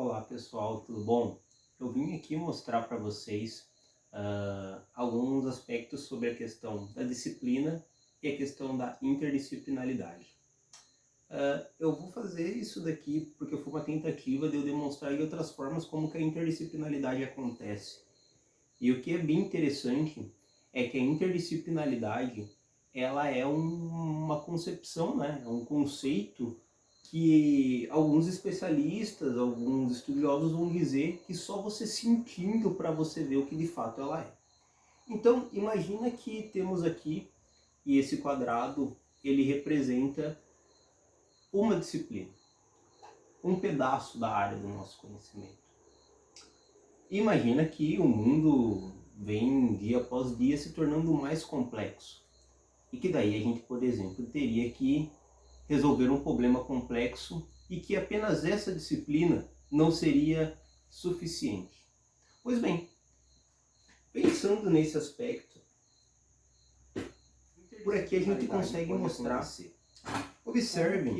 Olá pessoal, tudo bom? Eu vim aqui mostrar para vocês alguns aspectos sobre a questão da disciplina e a questão da interdisciplinaridade. Eu vou fazer isso daqui porque foi uma tentativa de eu demonstrar de outras formas como que a interdisciplinaridade acontece. E o que é bem interessante é que a interdisciplinaridade ela é uma concepção, né? É um conceito que alguns especialistas, alguns estudiosos vão dizer que só você sentindo para você ver o que de fato ela é. Então, imagina que temos aqui, e esse quadrado, ele representa uma disciplina, um pedaço da área do nosso conhecimento. Imagina que o mundo vem dia após dia se tornando mais complexo. E que daí a gente, por exemplo, teria que resolver um problema complexo e que apenas essa disciplina não seria suficiente. Pois bem, pensando nesse aspecto, por aqui a gente consegue mostrar, observem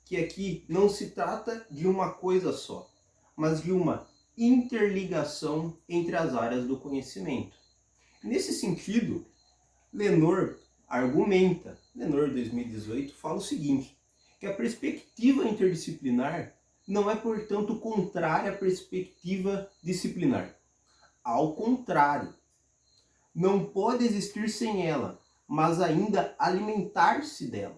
que aqui não se trata de uma coisa só, mas de uma interligação entre as áreas do conhecimento. Nesse sentido, Lenor argumenta, Lenor 2018 fala o seguinte, que a perspectiva interdisciplinar não é, portanto, contrária à perspectiva disciplinar. Ao contrário, não pode existir sem ela, mas ainda alimentar-se dela.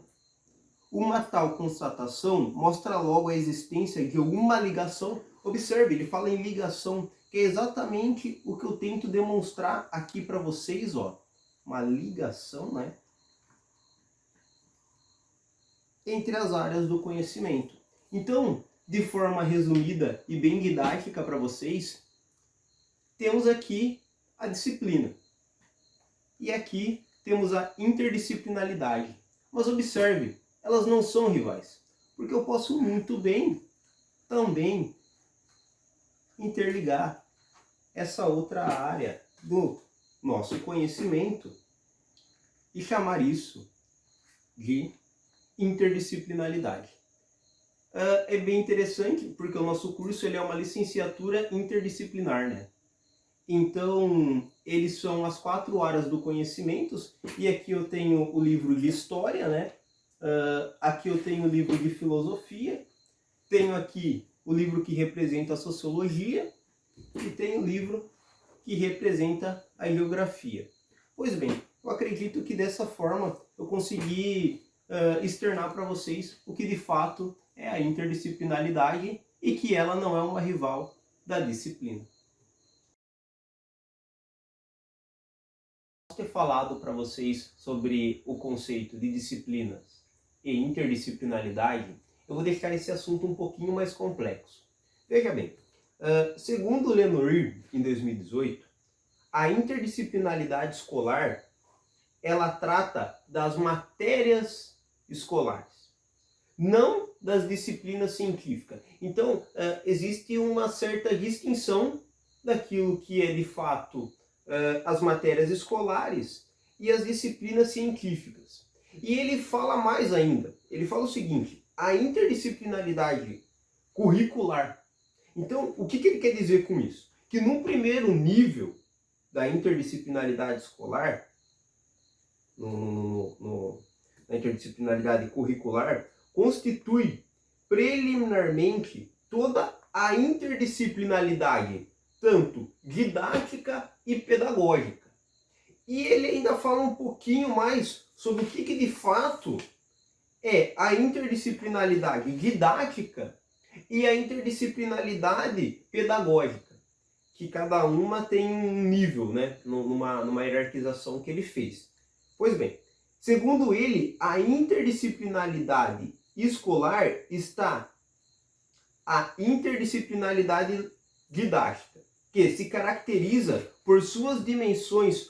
Uma tal constatação mostra logo a existência de alguma ligação. Observe, ele fala em ligação, que é exatamente o que eu tento demonstrar aqui para vocês, ó. Uma ligação, né, entre as áreas do conhecimento. Então, de forma resumida e bem didática para vocês, temos aqui a disciplina. E aqui temos a interdisciplinaridade. Mas observe, elas não são rivais, porque eu posso muito bem também interligar essa outra área do nosso conhecimento e chamar isso de interdisciplinaridade. É bem interessante porque o nosso curso ele é uma licenciatura interdisciplinar, né? Então, eles são as 4 áreas do conhecimento, e aqui eu tenho o livro de História, né? Aqui eu tenho o livro de Filosofia, tenho aqui o livro que representa a Sociologia, e tenho o livro que representa a Geografia. Pois bem, eu acredito que dessa forma eu consegui externar para vocês o que de fato é a interdisciplinaridade e que ela não é uma rival da disciplina. Ter falado para vocês sobre o conceito de disciplinas e interdisciplinaridade, eu vou deixar esse assunto um pouquinho mais complexo. Veja bem, segundo Lenor, em 2018, a interdisciplinaridade escolar ela trata das matérias escolares, não das disciplinas científicas. Então, existe uma certa distinção daquilo que é de fato as matérias escolares e as disciplinas científicas. E ele fala mais ainda, ele fala o seguinte, a interdisciplinaridade curricular. Então, o que ele quer dizer com isso? Que no primeiro nível da interdisciplinaridade escolar, na interdisciplinaridade curricular, constitui preliminarmente toda a interdisciplinaridade, tanto didática e pedagógica. E ele ainda fala um pouquinho mais sobre o que de fato é a interdisciplinaridade didática e a interdisciplinaridade pedagógica, que cada uma tem um nível, né, numa hierarquização que ele fez. Pois bem, segundo ele, a interdisciplinaridade escolar está a interdisciplinaridade didática, que se caracteriza por suas dimensões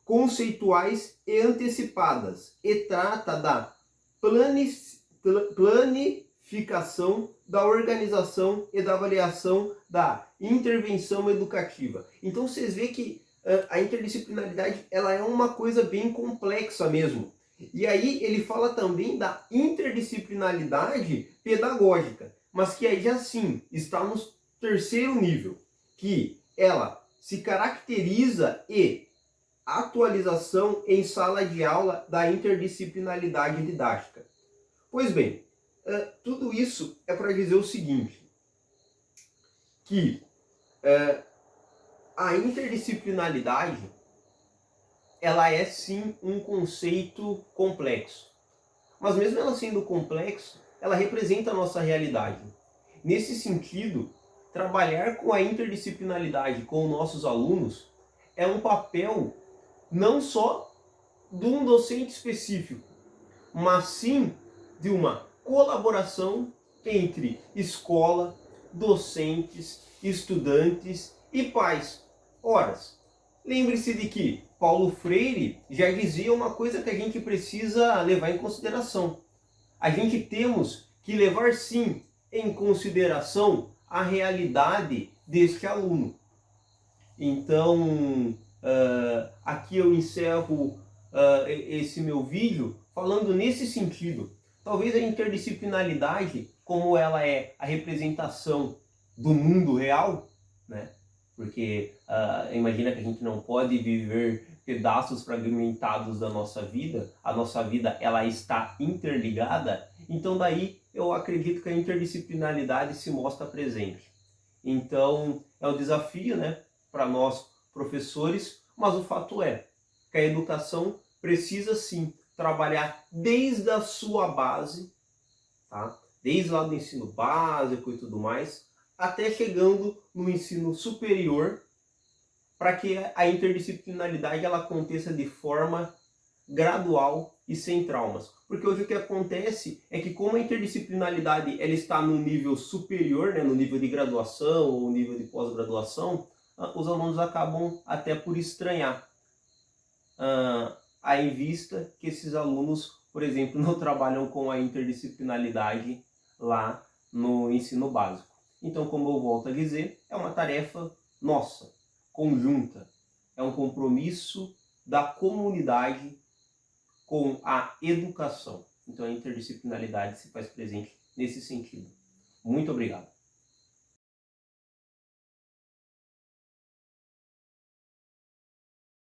conceituais e antecipadas e trata da planificação, da organização e da avaliação da intervenção educativa. Então vocês veem que a interdisciplinaridade ela é uma coisa bem complexa mesmo. E aí ele fala também da interdisciplinaridade pedagógica. mas que aí já sim está no terceiro nível, que ela se caracteriza e atualização em sala de aula da interdisciplinaridade didática. Pois bem, tudo isso é para dizer o seguinte, que a interdisciplinaridade ela é sim um conceito complexo. Mas mesmo ela sendo complexo, ela representa a nossa realidade. Nesse sentido, trabalhar com a interdisciplinaridade com nossos alunos é um papel não só de um docente específico, mas sim de uma colaboração entre escola, docentes, estudantes e pais. Ora, lembre-se de que Paulo Freire já dizia uma coisa que a gente precisa levar em consideração. A gente temos que levar sim em consideração a realidade deste aluno. Então, aqui eu encerro esse meu vídeo falando nesse sentido. Talvez a interdisciplinaridade, como ela é a representação do mundo real, né? Porque imagina que a gente não pode viver pedaços fragmentados da nossa vida, a nossa vida ela está interligada, então daí eu acredito que a interdisciplinaridade se mostra presente. Então é um desafio, né, para nós professores, mas o fato é que a educação precisa sim trabalhar desde a sua base, tá? Desde lá do ensino básico e tudo mais, até chegando no ensino superior, para que a interdisciplinaridade ela aconteça de forma gradual e sem traumas. Porque hoje o que acontece é que como a interdisciplinaridade ela está no nível superior, né, no nível de graduação ou nível de pós-graduação, os alunos acabam até por estranhar, em vista que esses alunos, por exemplo, não trabalham com a interdisciplinaridade lá no ensino básico. Então, como eu volto a dizer, é uma tarefa nossa, conjunta. É um compromisso da comunidade com a educação. Então, a interdisciplinaridade se faz presente nesse sentido. Muito obrigado.